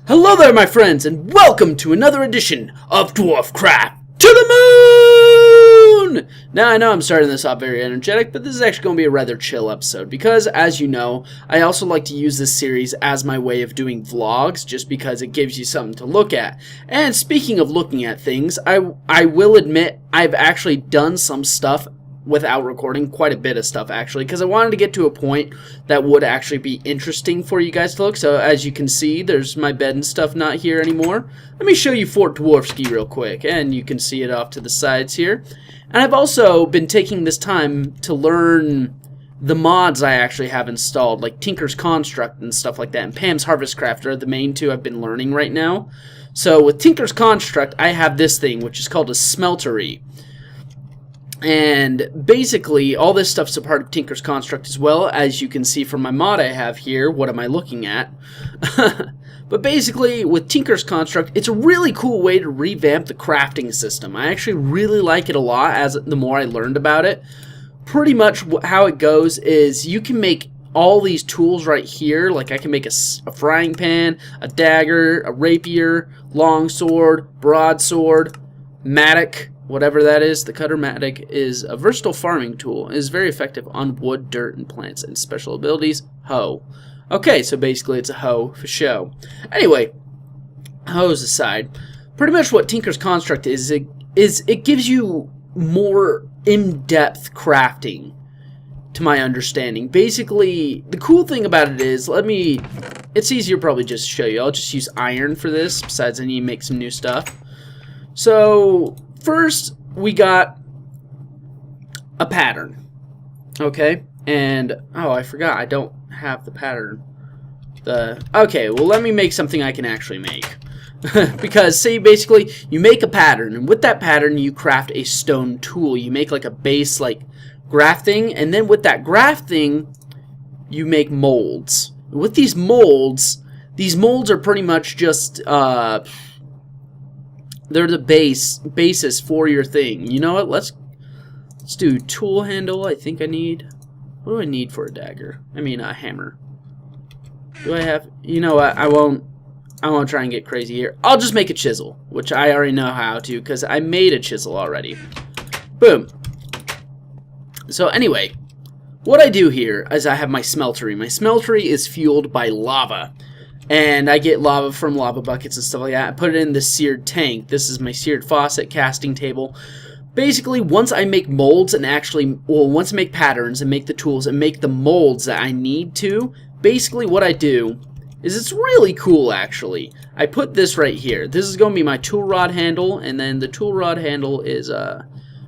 Hello there, my friends, and welcome to another edition of Dwarfcraft to the Moon! Now, I know I'm starting this off very energetic, but this is actually going to be a rather chill episode because, as you know, I also like to use this series as my way of doing vlogs just because it gives you something to look at. And speaking of looking at things, I will admit I've actually done some stuff without recording, quite a bit of stuff actually, because I wanted to get to a point that would actually be interesting for you guys to look. So as you can see, there's my bed and stuff not here anymore. Let me show you Fort Dwarfsky real quick, and you can see it off to the sides here. And I've also been taking this time to learn the mods I actually have installed, like Tinker's Construct and stuff like that, and Pam's Harvestcraft are the main two I've been learning right now. So with Tinker's Construct, I have this thing, which is called a smeltery. And basically, all this stuff's a part of Tinker's Construct as well. As you can see from my mod I have here, what am I looking at? But basically, with Tinker's Construct, it's a really cool way to revamp the crafting system. I actually really like it a lot as the more I learned about it. Pretty much how it goes is you can make all these tools right here. Like I can make a frying pan, a dagger, a rapier, longsword, broadsword, mattock, whatever that is. The cutter mattock is a versatile farming tool. It is very effective on wood, dirt, and plants, and special abilities, hoe. Okay, so basically it's a hoe for show. Anyway, hoes aside, pretty much what Tinker's Construct is it gives you more in-depth crafting, to my understanding. Basically, the cool thing about it is, it's easier probably just to show you. I'll just use iron for this, besides I need to make some new stuff. So first, we got a pattern, okay? And, oh, I forgot, I don't have the pattern. Okay, well, let me make something I can actually make. Because, say, basically, you make a pattern, and with that pattern, you craft a stone tool. You make, like, a base, like, grafting, and then with that grafting, you make molds. With these molds are pretty much just, they're the basis for your thing. You know what? Let's do tool handle. I think I need. What do I need for a dagger? I mean a hammer. Do I have? You know what? I won't try and get crazy here. I'll just make a chisel, which I already know how to because I made a chisel already. Boom. So anyway, what I do here is I have my smeltery. My smeltery is fueled by lava. And I get lava from lava buckets and stuff like that. I put it in the seared tank. This is my seared faucet casting table. Basically, once I make molds and once I make patterns and make the tools and make the molds that I need to, basically what I do is it's really cool, actually. I put this right here. This is going to be my tool rod handle, and then the tool rod handle is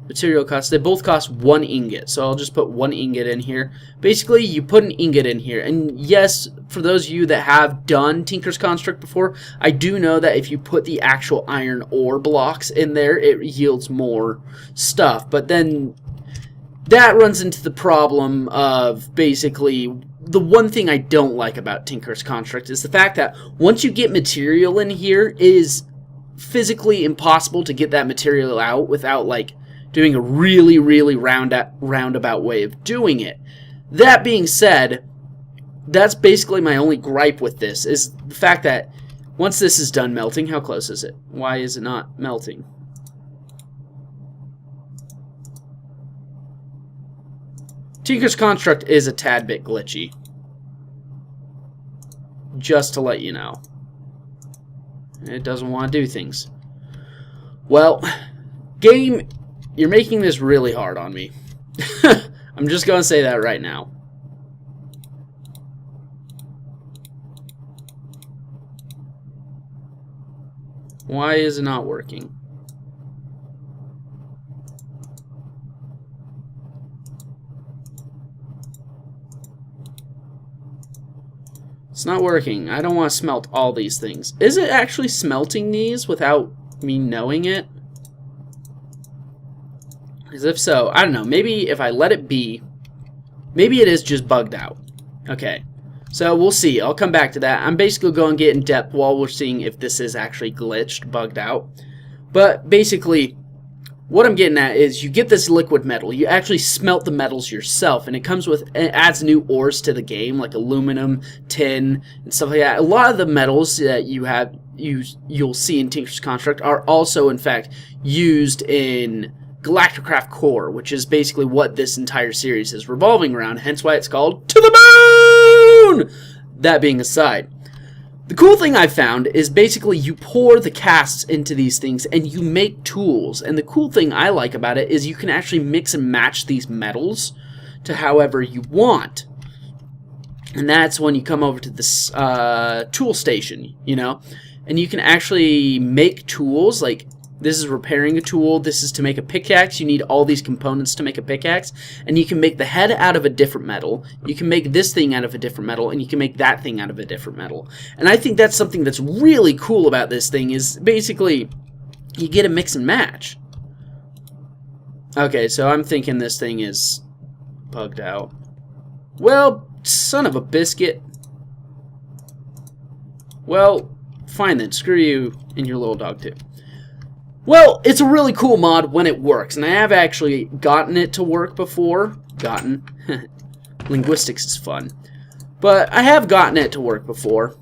material cost. They both cost 1 ingot, so I'll just put 1 ingot in here. Basically, you put an ingot in here, and yes, for those of you that have done Tinker's Construct before, I do know that if you put the actual iron ore blocks in there, it yields more stuff. But then that runs into the problem of basically the one thing I don't like about Tinker's Construct is the fact that once you get material in here, it is physically impossible to get that material out without, like, doing a really, really roundabout way of doing it. That being said, that's basically my only gripe with this, is the fact that once this is done melting, how close is it? Why is it not melting? Tinker's Construct is a tad bit glitchy. Just to let you know. It doesn't want to do things. Well, game, you're making this really hard on me. I'm just going to say that right now. Why is it not working? It's not working. I don't want to smelt all these things. Is it actually smelting these without me knowing it? Because if so, I don't know. Maybe if I let it be, maybe it is just bugged out. Okay. So we'll see. I'll come back to that. I'm basically going to get in depth while we're seeing if this is actually glitched, bugged out. But basically, what I'm getting at is you get this liquid metal. You actually smelt the metals yourself, and it adds new ores to the game, like aluminum, tin, and stuff like that. A lot of the metals that you'll see in Tinker's Construct are also, in fact, used in Dwarfcraft Core, which is basically what this entire series is revolving around, hence why it's called To the Moon! That being aside. The cool thing I found is basically you pour the casts into these things and you make tools. And the cool thing I like about it is you can actually mix and match these metals to however you want. And that's when you come over to this tool station, you know. And you can actually make tools, like this is repairing a tool, this is to make a pickaxe. You need all these components to make a pickaxe. And you can make the head out of a different metal, you can make this thing out of a different metal, and you can make that thing out of a different metal. And I think that's something that's really cool about this thing, is basically you get a mix and match. Okay, so I'm thinking this thing is bugged out. Well, son of a biscuit. Well, fine then, screw you and your little dog too. Well, it's a really cool mod when it works, and I have actually gotten it to work before. Gotten. Linguistics is fun. But I have gotten it to work before,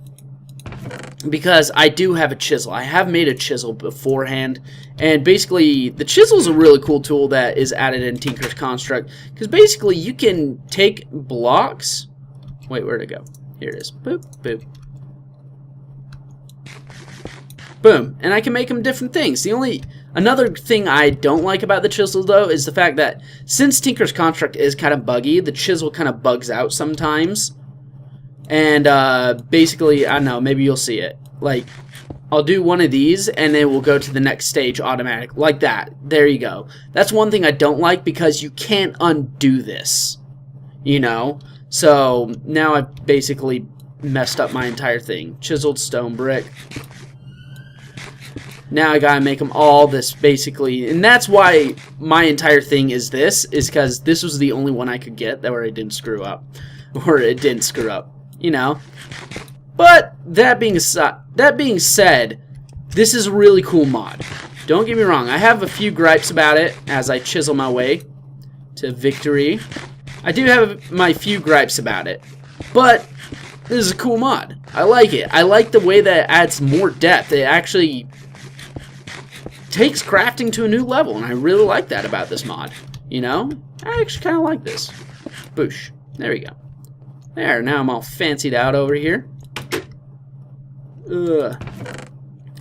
because I do have a chisel. I have made a chisel beforehand, and basically the chisel is a really cool tool that is added in Tinker's Construct, because basically you can take blocks. Wait, where'd it go? Here it is. Boop, boop. Boom, and I can make them different things. Another thing I don't like about the chisel, though, is the fact that since Tinker's Construct is kind of buggy, the chisel kind of bugs out sometimes. And basically, I don't know, maybe you'll see it. Like, I'll do one of these, and then we'll go to the next stage automatic, like that. There you go. That's one thing I don't like, because you can't undo this, you know? So now I've basically messed up my entire thing. Chiseled stone brick. Now I gotta make them all this, basically, and that's why my entire thing is this, is because this was the only one I could get that where I didn't screw up, or it didn't screw up, you know. But that being said, this is a really cool mod. Don't get me wrong, I have a few gripes about it as I chisel my way to victory. I do have my few gripes about it, but this is a cool mod. I like it. I like the way that it adds more depth. It actually takes crafting to a new level, and I really like that about this mod. You know, I actually kind of like this. Boosh. There we go. There, now I'm all fancied out over here. Ugh.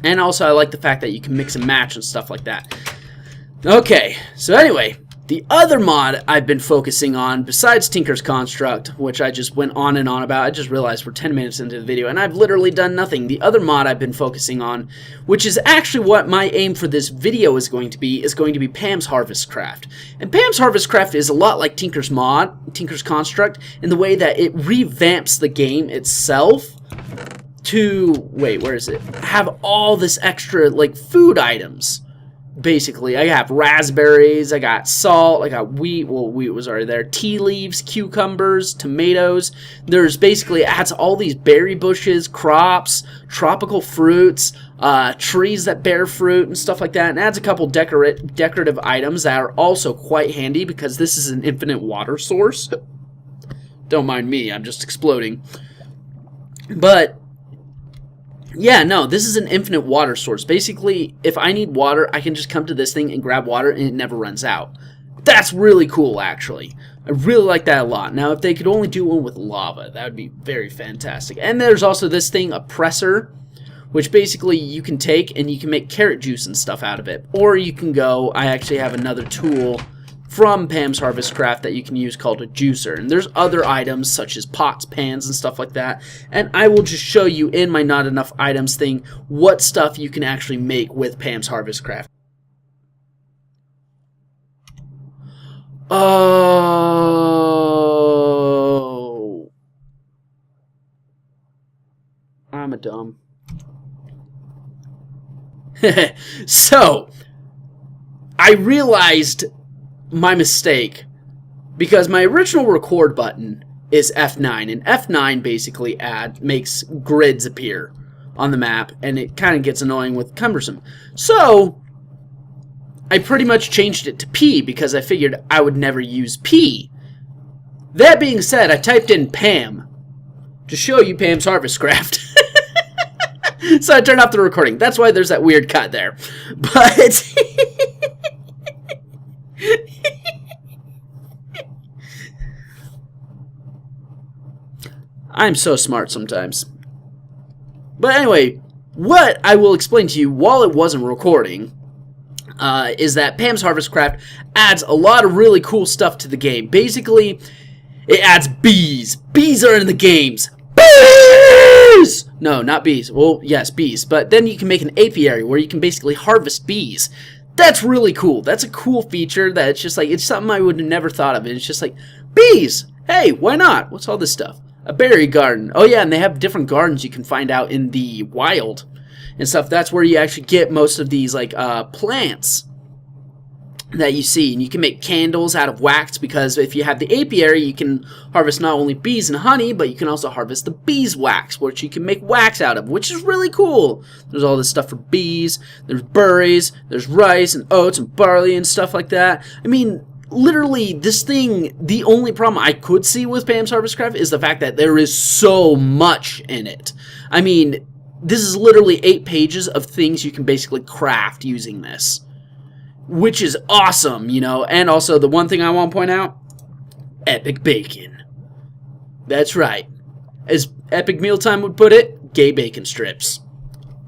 And also I like the fact that you can mix and match and stuff like that. Okay, so anyway, the other mod I've been focusing on, besides Tinker's Construct, which I just went on and on about, I just realized we're 10 minutes into the video, and I've literally done nothing. The other mod I've been focusing on, which is actually what my aim for this video is going to be Pam's Harvestcraft. And Pam's Harvestcraft is a lot like Tinker's Construct, in the way that it revamps the game itself to, wait, where is it? Have all this extra, like, food items. Basically, I have raspberries, I got salt, I got wheat, well, wheat was already there, tea leaves, cucumbers, tomatoes. There's basically, it adds all these berry bushes, crops, tropical fruits, trees that bear fruit and stuff like that, and adds a couple decorative items that are also quite handy, because this is an infinite water source. Don't mind me, I'm just exploding. But yeah, no, this is an infinite water source. Basically, if I need water, I can just come to this thing and grab water, and it never runs out. That's really cool, actually. I really like that a lot. Now, if they could only do one with lava, that would be very fantastic. And there's also this thing, a presser, which basically you can take and you can make carrot juice and stuff out of it. Or you can go, I actually have another tool from Pam's Harvestcraft that you can use called a juicer. And there's other items such as pots, pans, and stuff like that. And I will just show you in my Not Enough Items thing what stuff you can actually make with Pam's Harvestcraft. Oh, I'm a dumb. So, I realized my mistake, because my original record button is F9, and F9 basically makes grids appear on the map, and it kind of gets annoying with cumbersome. So I pretty much changed it to P because I figured I would never use P. That being said, I typed in Pam to show you Pam's Harvest Craft. So I turned off the recording. That's why there's that weird cut there. But I'm so smart sometimes. But anyway, what I will explain to you while it wasn't recording is that Pam's Harvest Craft adds a lot of really cool stuff to the game. Basically, it adds bees. Bees are in the games. Bees! No, not bees. Well, yes, bees. But then you can make an apiary where you can basically harvest bees. That's really cool. That's a cool feature that it's just like, it's something I would have never thought of. And it's just like, bees! Hey, why not? What's all this stuff? A berry garden. Oh yeah, and they have different gardens you can find out in the wild and stuff. That's where you actually get most of these like plants that you see, and you can make candles out of wax, because if you have the apiary, you can harvest not only bees and honey, but you can also harvest the beeswax, which you can make wax out of, which is really cool. There's all this stuff for bees, there's berries, there's rice and oats and barley and stuff like that. I mean, literally, this thing, the only problem I could see with Pam's Harvest Craft is the fact that there is so much in it. I mean, this is literally 8 pages of things you can basically craft using this, which is awesome, you know. And also, the one thing I want to point out, epic bacon. That's right. As Epic Mealtime would put it, gay bacon strips.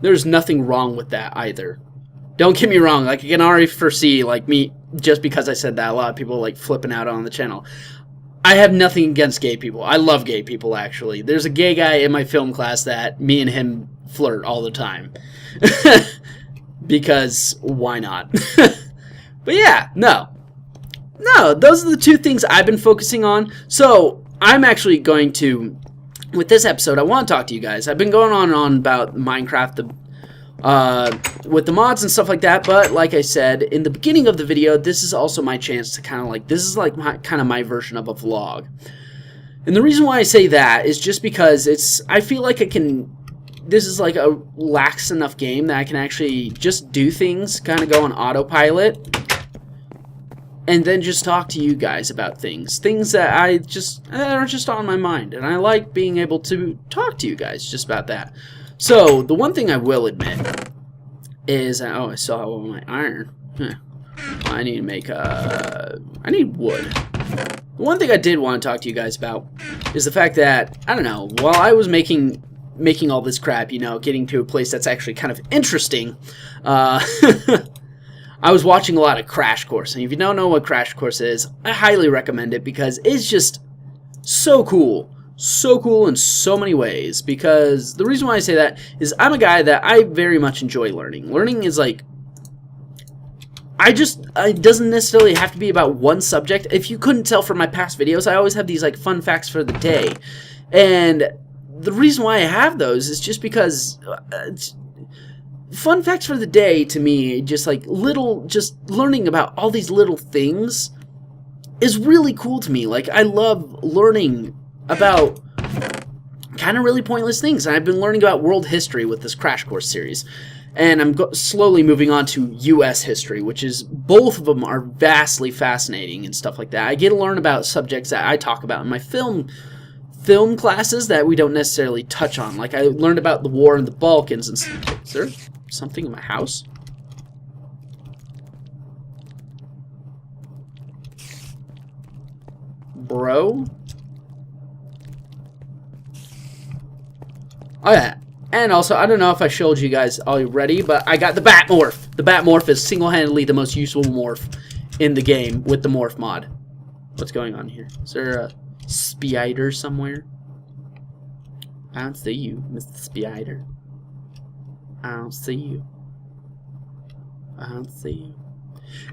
There's nothing wrong with that either. Don't get me wrong, like, I can already foresee, like, me, just because I said that, a lot of people, like, flipping out on the channel. I have nothing against gay people. I love gay people, actually. There's a gay guy in my film class that me and him flirt all the time. Because, why not? But yeah, no, those are the 2 things I've been focusing on. So I'm actually going to, with this episode, I want to talk to you guys. I've been going on and on about Minecraft, with the mods and stuff like that. But like I said in the beginning of the video, this is also my chance to kind of like, this is like my version of a vlog. And the reason why I say that is just because I feel like this is like a lax enough game that I can actually just do things, kind of go on autopilot, and then just talk to you guys about things that are just on my mind, and I like being able to talk to you guys just about that. So the one thing I will admit is, oh, I saw all my iron. I need to make I need wood. The one thing I did want to talk to you guys about is the fact that, I don't know, while I was making all this crap, you know, getting to a place that's actually kind of interesting, I was watching a lot of Crash Course, and if you don't know what Crash Course is, I highly recommend it, because it's just so cool in so many ways. Because the reason why I say that is I'm a guy that I very much enjoy learning. Learning is like, it doesn't necessarily have to be about one subject. If you couldn't tell from my past videos, I always have these like fun facts for the day, and the reason why I have those is just because fun facts for the day, to me, just learning about all these little things is really cool to me. Like, I love learning about kind of really pointless things, and I've been learning about world history with this Crash Course series, and I'm slowly moving on to U.S. history, which is, both of them are vastly fascinating and stuff like that. I get to learn about subjects that I talk about in my film classes that we don't necessarily touch on. Like, I learned about the war in the Balkans and stuff. Is there something in my house? Bro? Oh yeah. And also, I don't know if I showed you guys already, but I got the Bat Morph. The Bat Morph is single-handedly the most useful morph in the game with the Morph mod. What's going on here? Is there a spider somewhere? I don't see you, Mr. Spider. I don't see you. I don't see you.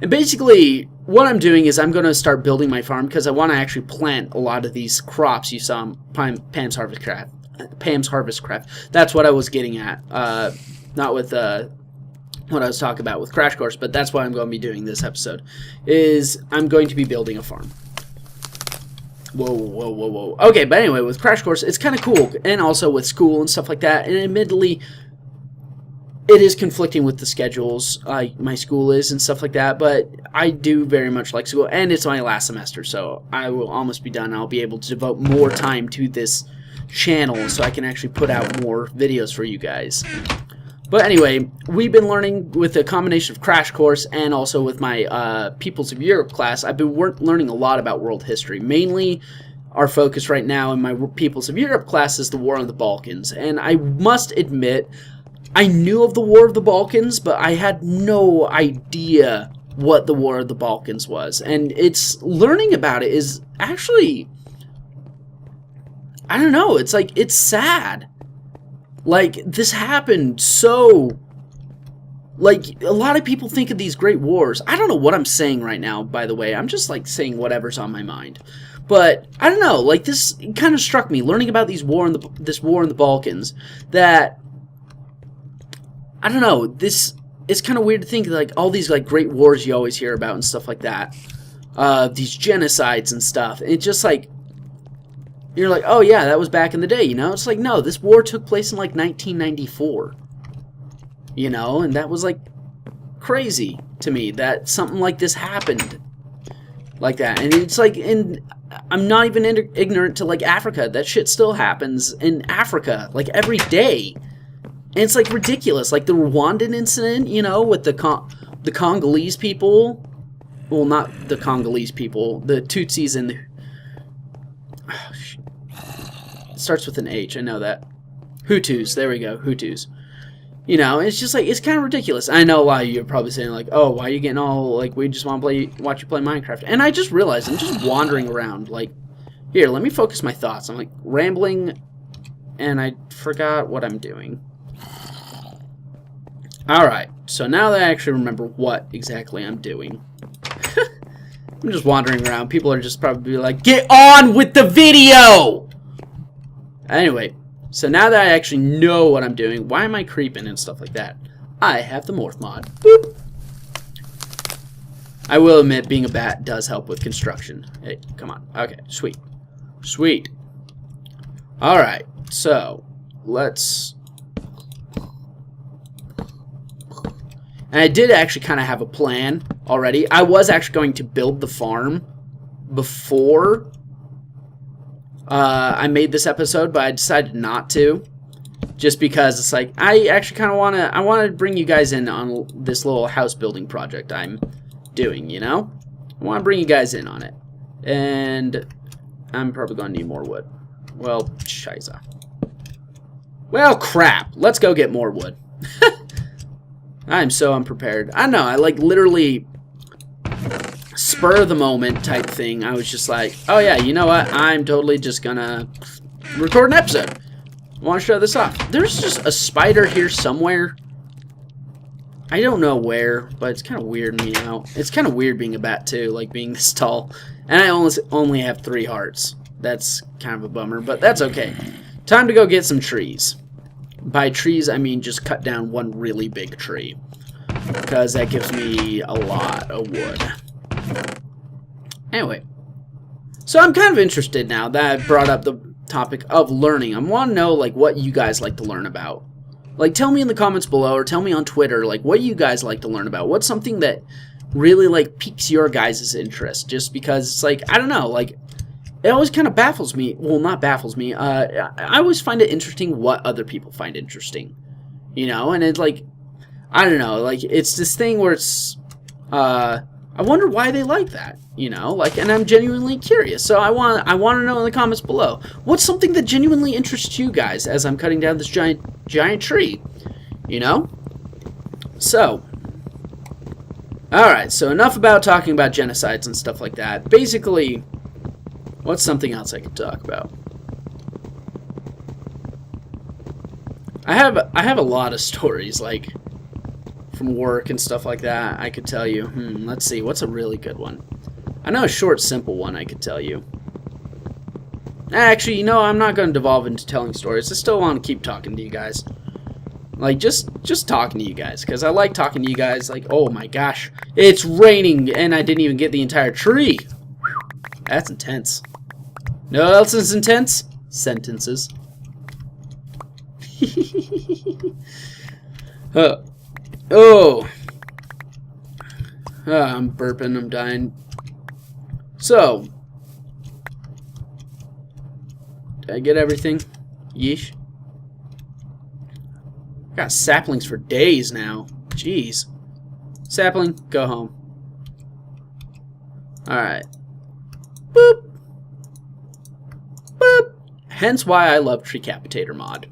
And basically, what I'm doing is I'm going to start building my farm, because I want to actually plant a lot of these crops you saw in Pam's Harvest Craft. Pam's Harvest Craft. That's what I was getting at. Not with what I was talking about with Crash Course, but that's what I'm going to be doing this episode. Is I'm going to be building a farm. Whoa. Okay, but anyway, with Crash Course, it's kind of cool. And also with school and stuff like that. And admittedly, it is conflicting with the schedules my school is and stuff like that, but I do very much like school, and it's my last semester, so I will almost be done. I'll be able to devote more time to this channel so I can actually put out more videos for you guys. But anyway, we've been learning with a combination of Crash Course and also with my Peoples of Europe class. I've been learning a lot about world history. Mainly, our focus right now in my Peoples of Europe class is the War on the Balkans, and I must admit, I knew of the War of the Balkans, but I had no idea what the War of the Balkans was. And learning about it is actually, I don't know, it's like, it's sad. Like, this happened so, like, a lot of people think of these great wars. I don't know what I'm saying right now, by the way. I'm just, like, saying whatever's on my mind. But, I don't know, like, this kind of struck me, learning about this war in the Balkans, that I don't know, it's kind of weird to think, like, all these, like, great wars you always hear about and stuff like that. These genocides and stuff. And it's just, like, you're like, oh, yeah, that was back in the day, you know? It's like, no, this war took place in, like, 1994. You know? And that was, like, crazy to me that something like this happened like that. And it's, like, I'm not even ignorant to, like, Africa. That shit still happens in Africa, like, every day. And it's, like, ridiculous. Like, the Rwandan incident, you know, with the Congolese people. Well, not the Congolese people. The Tutsis and the... Oh, shit. It starts with an H, I know that. Hutus, there we go, Hutus. You know, it's just, like, it's kind of ridiculous. I know a lot of you are probably saying, like, oh, why are you getting all, like, we just want to watch you play Minecraft. And I just realized I'm just wandering around, like, here, let me focus my thoughts. I'm, like, rambling, and I forgot what I'm doing. Alright, so now that I actually remember what exactly I'm doing, I'm just wandering around. People are just probably like, get on with the video! Anyway, so now that I actually know what I'm doing, why am I creeping and stuff like that? I have the morph mod. Boop! I will admit, being a bat does help with construction. Hey, come on. Okay, sweet. Sweet. Alright, so, let's... And I did actually kind of have a plan already. I was actually going to build the farm before I made this episode, but I decided not to. Just because it's like, I actually kind of want to bring you guys in on this little house building project I'm doing, you know? I want to bring you guys in on it. And I'm probably going to need more wood. Well, shiza. Well, crap. Let's go get more wood. I'm so unprepared. I don't know, I like literally spur of the moment type thing. I was just like, oh yeah, you know what? I'm totally just gonna record an episode. I want to show this off. There's just a spider here somewhere. I don't know where, but it's kind of weird me out. It's kind of weird being a bat too, like being this tall. And I only have 3 hearts. That's kind of a bummer, but that's okay. Time to go get some trees. By trees, I mean just cut down one really big tree, because that gives me a lot of wood. Anyway, so I'm kind of interested now that I brought up the topic of learning. I want to know, like, what you guys like to learn about. Like, tell me in the comments below, or tell me on Twitter, like, what you guys like to learn about. What's something that really, like, piques your guys' interest? Just because it's like, I don't know, like, it always kind of baffles me. Well, not baffles me. I always find it interesting what other people find interesting. You know? And it's like, I don't know. Like, it's this thing where it's, I wonder why they like that. You know? Like, and I'm genuinely curious. So I want to know in the comments below. What's something that genuinely interests you guys as I'm cutting down this giant tree? You know? So, alright. So enough about talking about genocides and stuff like that. Basically... what's something else I could talk about? I have a lot of stories, like, from work and stuff like that, I could tell you. Let's see, what's a really good one? I know a short, simple one I could tell you. Actually, you know, I'm not going to devolve into telling stories. I still want to keep talking to you guys. Like, just talking to you guys, because I like talking to you guys. Like, oh my gosh, it's raining, and I didn't even get the entire tree. That's intense. No else is intense? Sentences. Oh. I'm burping, I'm dying. So. Did I get everything? Yeesh. Got saplings for days now. Jeez. Sapling, go home. Alright. Boop. Boop. Hence why I love Treecapitator mod.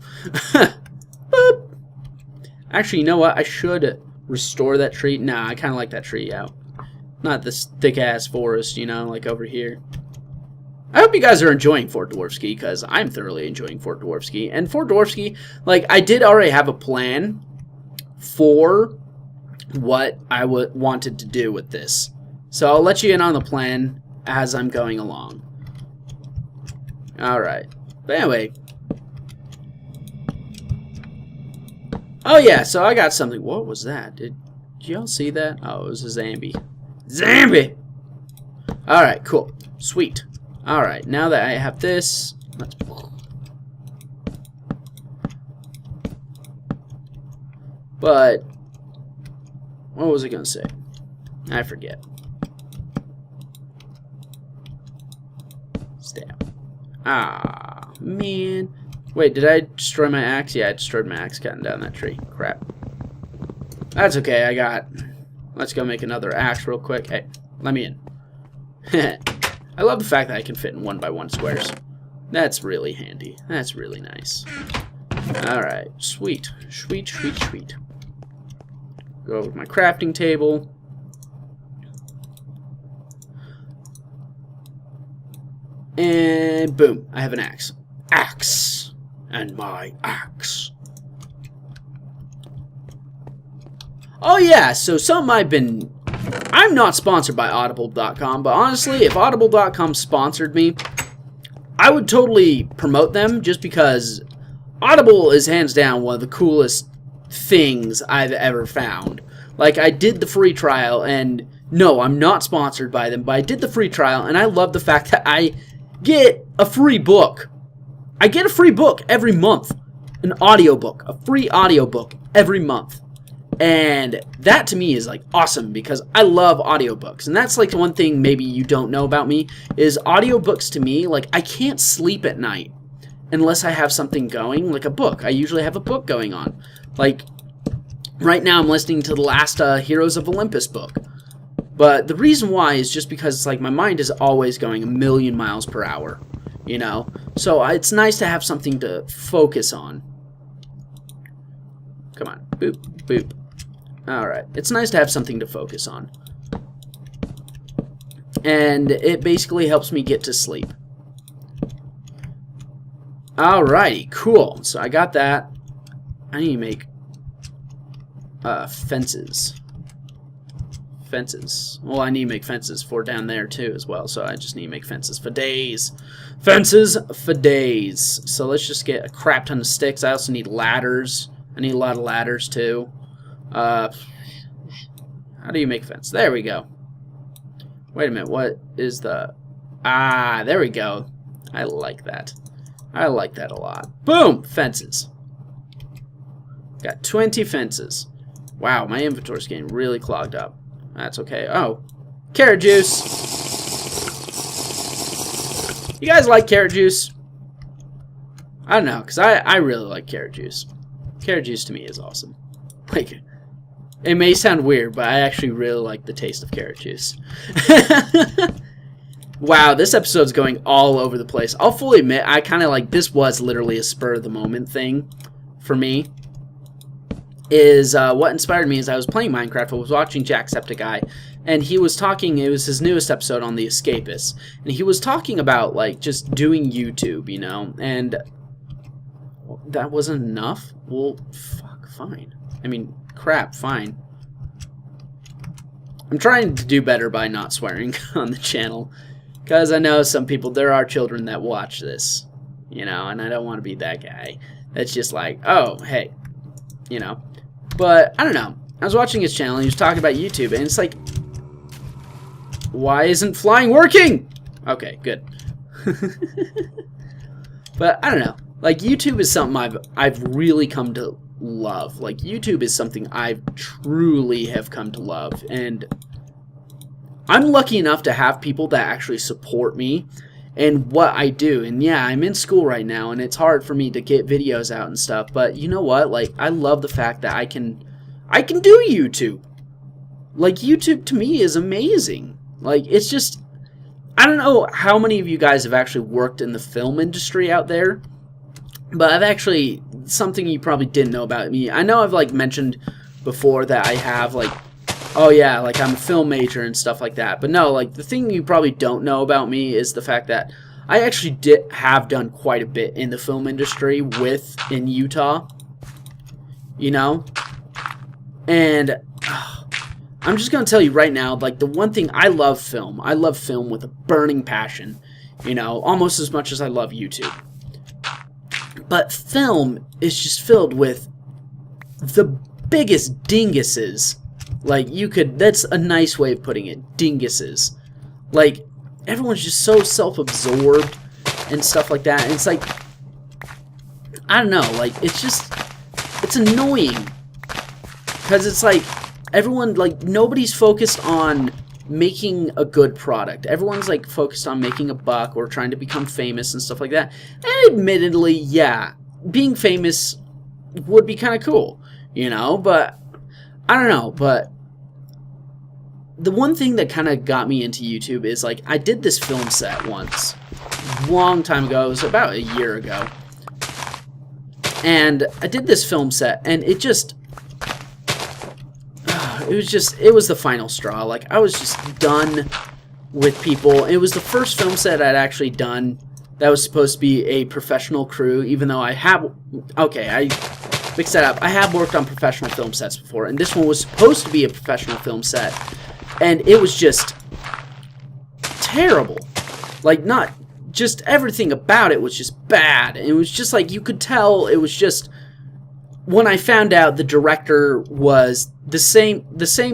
Boop. Actually, you know what? I should restore that tree. Nah, I kind of like that tree out. Not this thick-ass forest, you know, like over here. I hope you guys are enjoying Fort Dwarfsky, because I'm thoroughly enjoying Fort Dwarfsky. And Fort Dwarfsky, like, I did already have a plan for what I wanted to do with this. So I'll let you in on the plan as I'm going along. Alright. But anyway. Oh yeah, so I got something. What was that? Did y'all see that? Oh, it was a zombie. Zombie! Alright, cool. Sweet. Alright, now that I have this, let's... But, what was I going to say? I forget. Stab. Ah, man. Wait, did I destroy my axe? Yeah, I destroyed my axe cutting down that tree. Crap. That's okay, I got... Let's go make another axe real quick. Hey, let me in. I love the fact that I can fit in 1x1 squares. That's really handy. That's really nice. Alright, sweet. Sweet, sweet, sweet. Go over to my crafting table. And boom, I have an axe. Axe! And my axe. Oh yeah, so something I'm not sponsored by Audible.com, but honestly, if Audible.com sponsored me, I would totally promote them just because Audible is hands down one of the coolest things I've ever found. Like, I did the free trial, and no, I'm not sponsored by them, but I did the free trial, and I love the fact that I get a free book. I get a free book every month. An audiobook. A free audiobook every month. And that to me is like awesome because I love audiobooks. And that's like the one thing maybe you don't know about me is audiobooks to me, like I can't sleep at night unless I have something going, like a book. I usually have a book going on. Like right now I'm listening to the last Heroes of Olympus book. But the reason why is just because it's like my mind is always going 1,000,000 miles per hour, you know? So it's nice to have something to focus on. Come on, boop, boop. Alright, it's nice to have something to focus on. And it basically helps me get to sleep. Alrighty, cool. So I got that. I need to make fences. Fences. Well, I need to make fences for down there too as well, so I just need to make fences for days. Fences for days. So let's just get a crap ton of sticks. I also need ladders. I need a lot of ladders too. How do you make a fence? There we go. Wait a minute, what is the... Ah, there we go. I like that. I like that a lot. Boom! Fences. Got 20 fences. Wow, my inventory's getting really clogged up. That's okay. Oh, carrot juice. You guys like carrot juice? I don't know, because I really like carrot juice. Carrot juice to me is awesome. Like, it may sound weird, but I actually really like the taste of carrot juice. Wow, this episode's going all over the place. I'll fully admit, I kind of like, this was literally a spur-of-the-moment thing for me. Is what inspired me is I was playing Minecraft, I was watching Jacksepticeye, and he was talking, it was his newest episode on The Escapists, and he was talking about, like, just doing YouTube, you know, and that wasn't enough? Well, fuck, fine. I mean, crap, fine. I'm trying to do better by not swearing on the channel, because I know some people, there are children that watch this, you know, and I don't want to be that guy that's just like, oh, hey, you know. But, I don't know, I was watching his channel, and he was talking about YouTube, and it's like, why isn't flying working? Okay, good. But, I don't know, like, YouTube is something I've really come to love. Like, YouTube is something I truly have come to love, and I'm lucky enough to have people that actually support me and what I do. And yeah, I'm in school right now, and it's hard for me to get videos out and stuff, but you know what? Like, I love the fact that I can do YouTube. Like, YouTube to me is amazing. Like, it's just, I don't know how many of you guys have actually worked in the film industry out there, but I've actually, something you probably didn't know about me. I know I've, like, mentioned before that I have, like, oh yeah, like, I'm a film major and stuff like that. But no, like, the thing you probably don't know about me is the fact that I actually have done quite a bit in the film industry in Utah. You know? And I'm just going to tell you right now, like, the one thing, I love film. I love film with a burning passion. You know, almost as much as I love YouTube. But film is just filled with the biggest dinguses. Like, that's a nice way of putting it, dinguses. Like, everyone's just so self-absorbed and stuff like that, and it's like, I don't know, like, it's annoying, because it's like, everyone, like, nobody's focused on making a good product. Everyone's, like, focused on making a buck or trying to become famous and stuff like that, and admittedly, yeah, being famous would be kind of cool, you know, but I don't know, but the one thing that kind of got me into YouTube is, like, I did this film set once, long time ago. It was about a year ago. And I did this film set, and it was the final straw. Like, I was just done with people. It was the first film set I'd actually done that was supposed to be a professional crew, even though I mixed that up. I have worked on professional film sets before, and this one was supposed to be a professional film set, and it was just terrible. Like, not just everything about it was just bad. And it was just like, you could tell it was just, when I found out the director was the same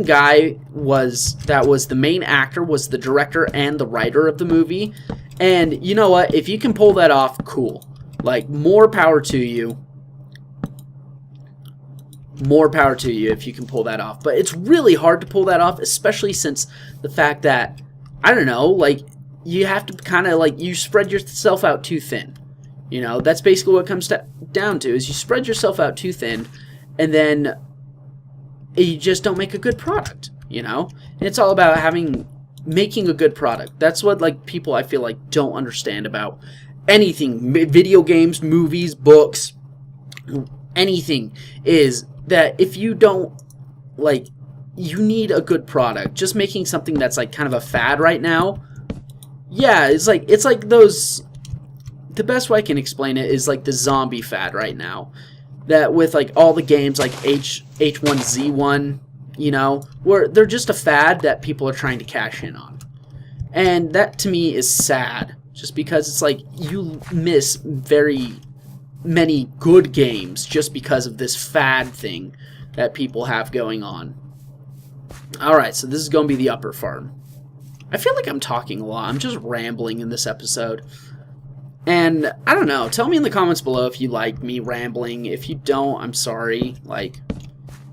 guy that was the main actor, was the director and the writer of the movie. And you know what? If you can pull that off, cool. Like, more power to you. More power to you if you can pull that off. But it's really hard to pull that off, especially since the fact that, I don't know, like, you have to kind of, like, you spread yourself out too thin. You know, that's basically what it comes down to, is you spread yourself out too thin, and then you just don't make a good product, you know? And it's all about making a good product. That's what, like, people, I feel like, don't understand about anything. Video games, movies, books, anything, is that if you don't, like, you need a good product. Just making something that's, like, kind of a fad right now, yeah, it's like those, the best way I can explain it is like the zombie fad right now. That with, like, all the games like H1Z1, you know, where they're just a fad that people are trying to cash in on. And that to me is sad, just because it's like you miss very many good games just because of this fad thing that people have going on. Alright, so this is going to be the upper farm. I feel like I'm talking a lot. I'm just rambling in this episode. And, I don't know, tell me in the comments below if you like me rambling. If you don't, I'm sorry. Like,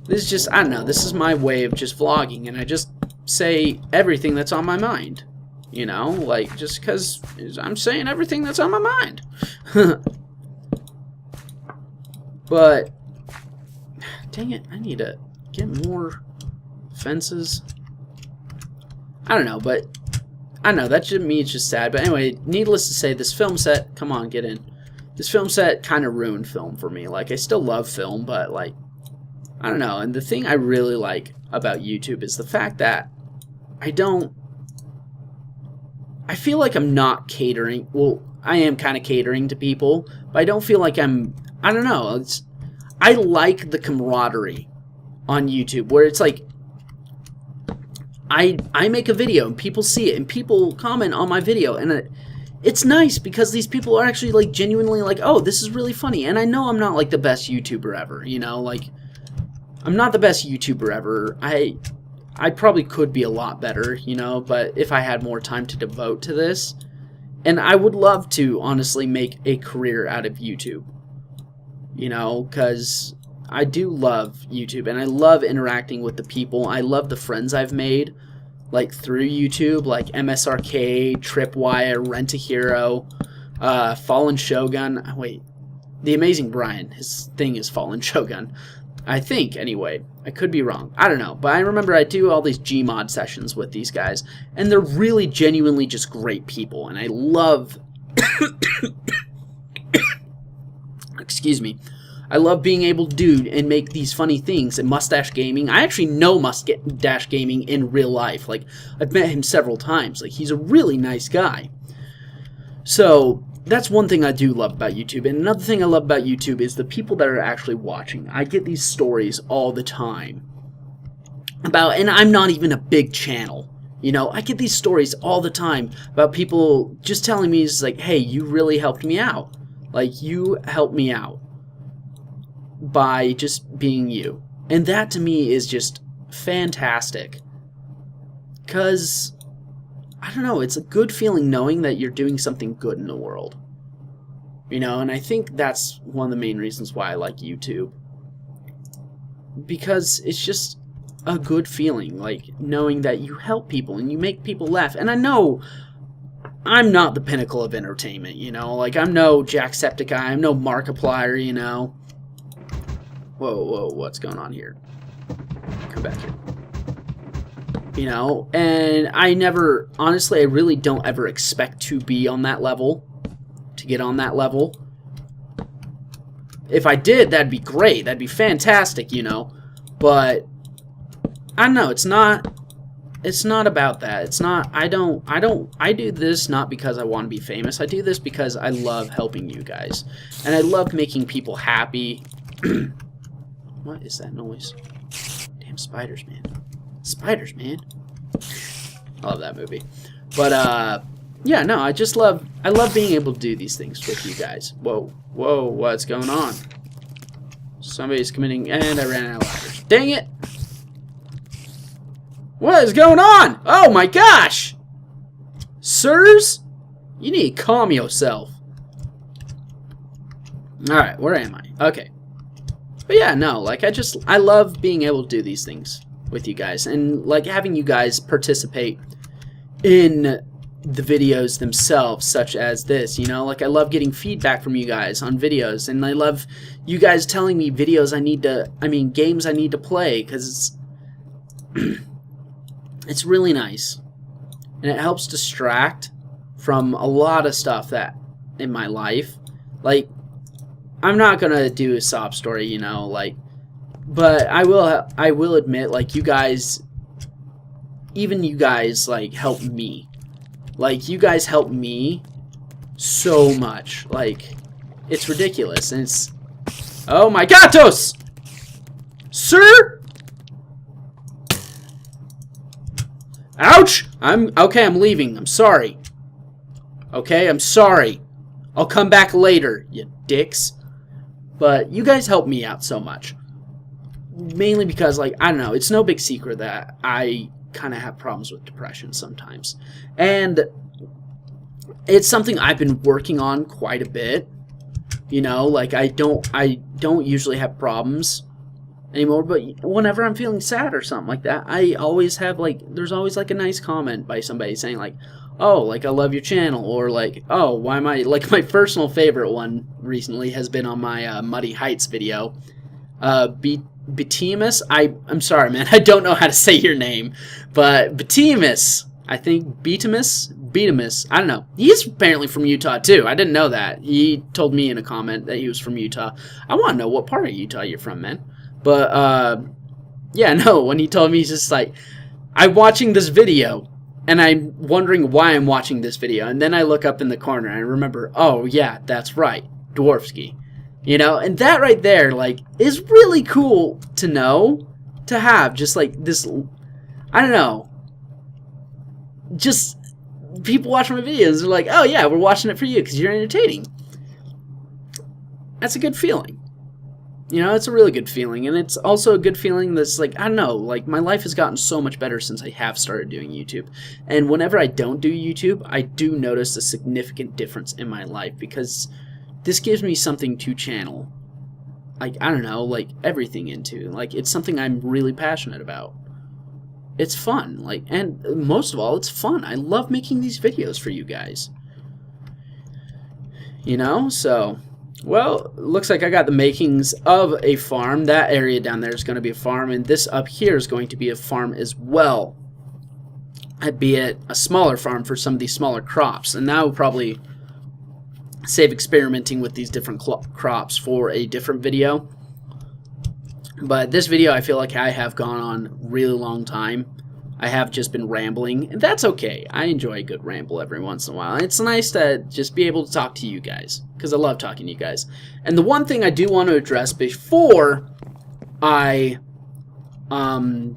this is just, I don't know, this is my way of just vlogging, and I just say everything that's on my mind. You know, like, just because I'm saying everything that's on my mind. But, dang it, I need to get more fences. I don't know, but I don't know, that to me is just sad. But anyway, needless to say, this film set, come on, get in. This film set kind of ruined film for me. Like, I still love film, but, like, I don't know. And the thing I really like about YouTube is the fact that I feel like I'm not catering. Well, I am kind of catering to people, but I don't feel like I don't know. I like the camaraderie on YouTube, where it's like, I make a video and people see it and people comment on my video, and it's nice because these people are actually, like, genuinely like, oh, this is really funny. And I know I'm not, like, the best YouTuber ever, you know, like, I'm not the best YouTuber ever. I probably could be a lot better, you know, but if I had more time to devote to this, and I would love to honestly make a career out of YouTube, you know, because I do love YouTube, and I love interacting with the people. I love the friends I've made, like, through YouTube, like MS Arcade, Tripwire, Rent-A-Hero, Fallen Shogun. Wait, The Amazing Brian. His thing is Fallen Shogun. I think, anyway. I could be wrong. I don't know. But I remember I do all these Gmod sessions with these guys, and they're really genuinely just great people, and I love... Excuse me. I love being able to do and make these funny things. And Mustache Gaming, I actually know Mustache Gaming in real life. Like, I've met him several times. Like, he's a really nice guy. So, that's one thing I do love about YouTube. And another thing I love about YouTube is the people that are actually watching. I get these stories all the time about, and I'm not even a big channel. You know, I get these stories all the time about people just telling me, it's like, hey, you really helped me out. Like, you helped me out by just being you. And that to me is just fantastic. Because, I don't know, it's a good feeling knowing that you're doing something good in the world. You know, and I think that's one of the main reasons why I like YouTube. Because it's just a good feeling, like, knowing that you help people and you make people laugh. And I know I'm not the pinnacle of entertainment, you know? Like, I'm no Jacksepticeye, I'm no Markiplier, you know? Whoa, what's going on here? Come back here. You know, and I never, honestly, I really don't ever expect to be on that level, to get on that level. If I did, that'd be great, that'd be fantastic, you know, but, I don't know, it's not about that. It's not, I do this not because I want to be famous, I do this because I love helping you guys, and I love making people happy. What is that noise? Damn spiders, man. Spiders, man. I love that movie. But, yeah, no, I love being able to do these things with you guys. Whoa, what's going on? Somebody's committing, and I ran out of ladders. Dang it! What is going on? Oh my gosh! Sirs? You need to calm yourself. Alright, where am I? Okay. But yeah, no, like, I love being able to do these things with you guys, and like having you guys participate in the videos themselves, such as this, you know, like I love getting feedback from you guys on videos, and I love you guys telling me games I need to play, because it's really nice, and it helps distract from a lot of stuff that in my life. Like, I'm not gonna do a sob story, you know, like, but I will admit, like, you guys, like, help me. Like, you guys help me so much. Like, it's ridiculous, and it's, oh my gatos! Sir? Ouch! I'm leaving. I'm sorry. Okay, I'm sorry. I'll come back later, you dicks. But you guys help me out so much. Mainly because, like, I don't know, it's no big secret that I kind of have problems with depression sometimes. And it's something I've been working on quite a bit. You know, like, I don't usually have problems anymore, but whenever I'm feeling sad or something like that, I always have, like, there's always, like, a nice comment by somebody saying, like, oh, like, I love your channel, or, like, oh, why am I, like, my personal favorite one recently has been on my Muddy Heights video. Betimus, I'm sorry, man, I don't know how to say your name, but Betimus, I think, Betimus, I don't know. He's apparently from Utah, too. I didn't know that. He told me in a comment that he was from Utah. I want to know what part of Utah you're from, man. But, yeah, no, when he told me, he's just like, I'm watching this video, and I'm wondering why I'm watching this video, and then I look up in the corner, and I remember, oh, yeah, that's right, Dwarfsky. You know, and that right there, like, is really cool to know, to have, just, like, this, I don't know, just people watching my videos are like, oh, yeah, we're watching it for you, because you're entertaining. That's a good feeling. You know, it's a really good feeling, and it's also a good feeling that's, like, I don't know, like, my life has gotten so much better since I have started doing YouTube, and whenever I don't do YouTube, I do notice a significant difference in my life, because this gives me something to channel, like, I don't know, like, everything into. Like, it's something I'm really passionate about. It's fun, like, and most of all, it's fun. I love making these videos for you guys. You know, so, well, looks like I got the makings of a farm. That area down there is going to be a farm, and this up here is going to be a farm as well. Be it a smaller farm for some of these smaller crops, and that will probably save experimenting with these different crops for a different video. But this video, I feel like I have gone on a really long time. I have just been rambling, and that's okay. I enjoy a good ramble every once in a while. It's nice to just be able to talk to you guys, because I love talking to you guys. And the one thing I do want to address before I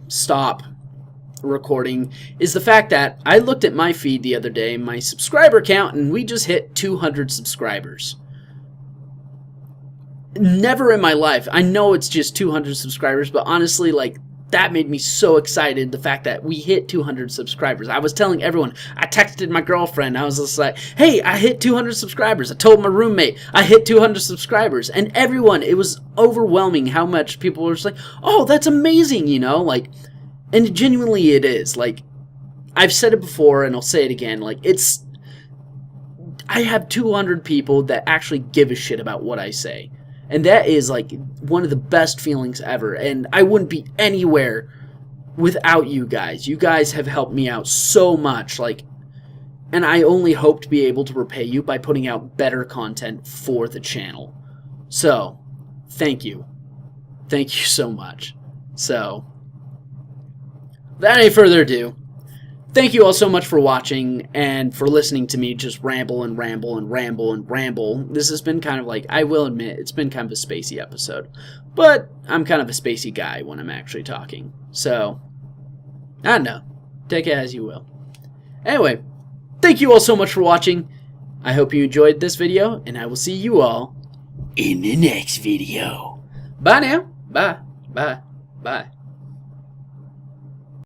stop recording is the fact that I looked at my feed the other day, my subscriber count, and we just hit 200 subscribers. Never in my life. I know it's just 200 subscribers, but honestly, like, that made me so excited, the fact that we hit 200 subscribers. I was telling everyone. I texted my girlfriend. I was just like, hey, I hit 200 subscribers. I told my roommate I hit 200 subscribers. And everyone, it was overwhelming how much people were just like, oh, that's amazing, you know? Like, and genuinely it is. Like, I've said it before and I'll say it again. Like, it's... I have 200 people that actually give a shit about what I say. And that is, like, one of the best feelings ever. And I wouldn't be anywhere without you guys. You guys have helped me out so much. Like, and I only hope to be able to repay you by putting out better content for the channel. So, thank you. Thank you so much. So, without any further ado, thank you all so much for watching and for listening to me just ramble and ramble and ramble and ramble. This has been kind of like, I will admit, it's been kind of a spacey episode. But I'm kind of a spacey guy when I'm actually talking. So, I don't know. Take it as you will. Anyway, thank you all so much for watching. I hope you enjoyed this video, and I will see you all in the next video. Bye now. Bye. Bye. Bye.